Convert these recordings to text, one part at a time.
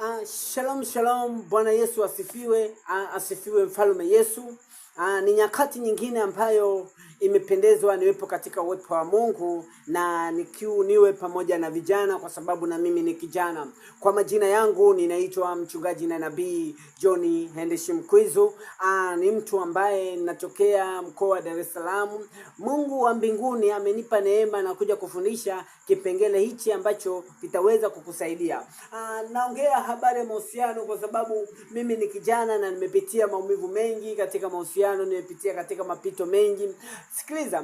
Shalom shalom, Bwana Yesu asifiwe. Asifiwe mfalme Yesu. Ni nyakati nyingine ambayo imependezwa niwepo katika uwepo wa Mungu na niwe pamoja na vijana, kwa sababu na mimi ni kijana. Kwa majina yangu ninaitwa mchungaji na nabii John Hendeshi Mkwizu. Ni mtu ambaye natokea mkoa wa Dar es Salaam. Mungu wa mbinguni amenipa neema na kuja kufundisha kipengele hichi ambacho kitaweza kukusaidia. Naongea habari ya mahusiano kwa sababu mimi ni kijana na nimepitia maumivu mengi katika mahusiano, nimepitia katika mapito mengi. Sikiliza,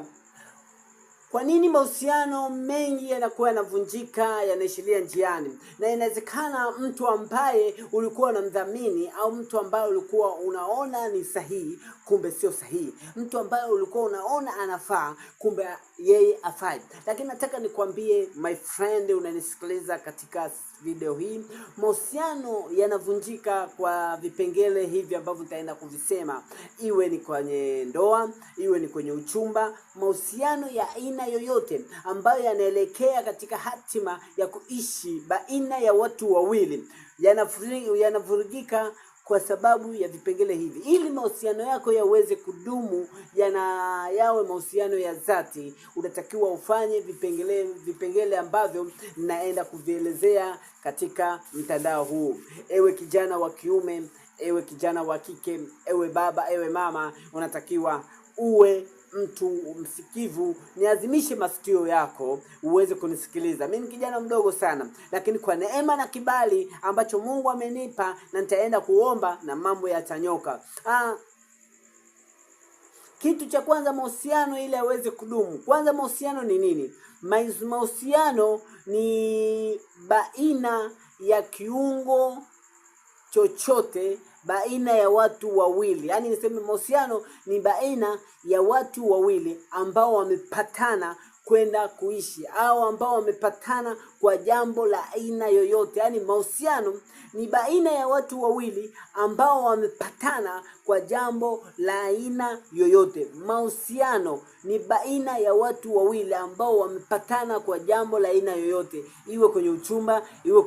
kwa nini mahusiano mengi yanakuwa yanavunjika, yanaishilia njiani? Na inawezekana mtu ambaye ulikuwa unamdhamini au mtu ambaye ulikuwa unaona ni sahihi, kumbe sio sahihi. Mtu ambaye ulikuwa unaona anafaa, kumbe yeye afai. Lakini nataka nikwambie my friend, unanisikiliza katika video hii, mahusiano yanavunjika kwa vipengele hivi ambavyo nitaenda kuvisema. Iwe ni kwenye ndoa, iwe ni kwenye uchumba, mahusiano ya aina yoyote ambayo yanaelekea katika hatima ya kuishi baina ya watu wawili yanavurugika kwa sababu ya vipengele hivi. Ili mahusiano yako yaweze kudumu, yawe mahusiano ya dhati, unatakiwa ufanye vipengele ambavyo naenda kuvielezea katika mtandao huu. Ewe kijana wa kiume, ewe kijana wa kike, ewe baba, ewe mama, unatakiwa uwe mtu msikivu. Niazimishe masikio yako uweze kunisikiliza. Mimi ni kijana mdogo sana, lakini kwa neema na kibali ambacho Mungu amenipa, na nitaenda kuomba na mambo yatanyoka. Kitu cha kwanza, mahusiano ili yaweze kudumu. Kwanza, mahusiano ni nini? Mahusiano ni baina ya kiungo chochote, baina ya watu wawili. Yaani niseme mahusiano ni baina ya watu wawili ambao wamepatana kwenda kuishi, au ambao wamepatana kwa jambo la aina yoyote. Yaani mahusiano ni baina ya watu wawili ambao wamepatana kwa jambo la aina yoyote. Mahusiano ni baina ya watu wawili ambao wamepatana kwa jambo la aina yoyote, iwe kwenye uchumba, iwe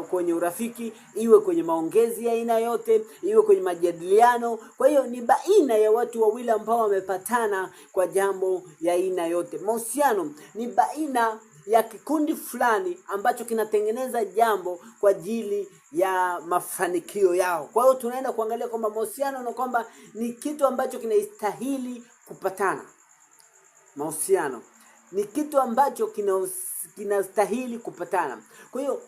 kwenye urafiki, iwe kwenye maongezi ya aina yote, iwe kwenye majadiliano. Kwa hiyo ni baina ya watu wawili ambao wamepatana kwa jambo ya aina yote. Mahusiano ni baina ya kikundi fulani ambacho kinatengeneza jambo kwa ajili ya mafanikio yao. Kwa hiyo tunaenda kuangalia kwamba mahusiano na kwamba ni kitu ambacho kinastahili kupatana. Mahusiano ni kitu ambacho kinastahili kupatana. Kwa hiyo